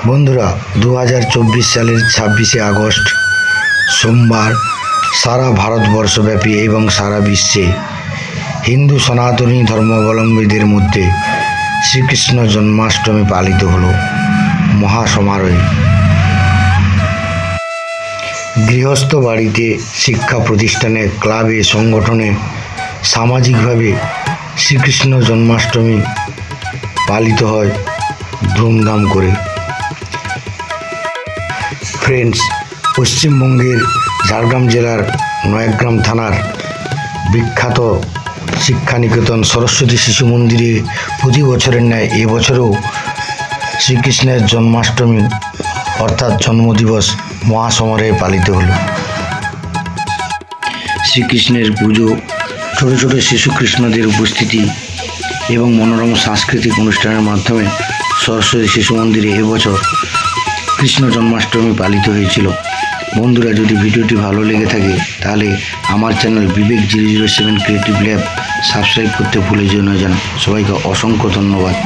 বন্ধুরা, 2024 সালের 26শে আগস্ট সোমবার সারা ভারতবর্ষব্যাপী এবং সারা বিশ্বে হিন্দু সনাতনী ধর্মাবলম্বীদের মধ্যে শ্রীকৃষ্ণ জন্মাষ্টমী পালিত হলো মহাসমারোহে। গৃহস্থ বাড়িতে, শিক্ষা প্রতিষ্ঠানে, ক্লাবে, সংগঠনে সামাজিকভাবে শ্রীকৃষ্ণ জন্মাষ্টমী পালিত হয় ধুমধাম করে। ফ্রেন্ডস, পশ্চিমবঙ্গের ঝাড়গ্রাম জেলার নয়াগ্রাম থানার বিখ্যাত শিক্ষানিকেতন সরস্বতী শিশু মন্দিরে প্রতি বছরের ন্যায় এবছরও শ্রীকৃষ্ণের জন্মাষ্টমী অর্থাৎ জন্মদিবস মহাসমারোহে পালিত হলো। শ্রীকৃষ্ণের পুজো, ছোট ছোট শিশু কৃষ্ণদের উপস্থিতি এবং মনোরম সাংস্কৃতিক অনুষ্ঠানের মাধ্যমে সরস্বতী শিশু মন্দিরে এবছর কৃষ্ণ জন্মাষ্টমী পালিত হয়েছিল। বন্ধুরা, যদি ভিডিওটি ভালো লেগে থাকে তাহলে আমার চ্যানেল বিবেক 007 ক্রিয়েটিভ ল্যাব সাবস্ক্রাইব করতে ভুলে যেও না। সবাইকে অসংখ্য ধন্যবাদ।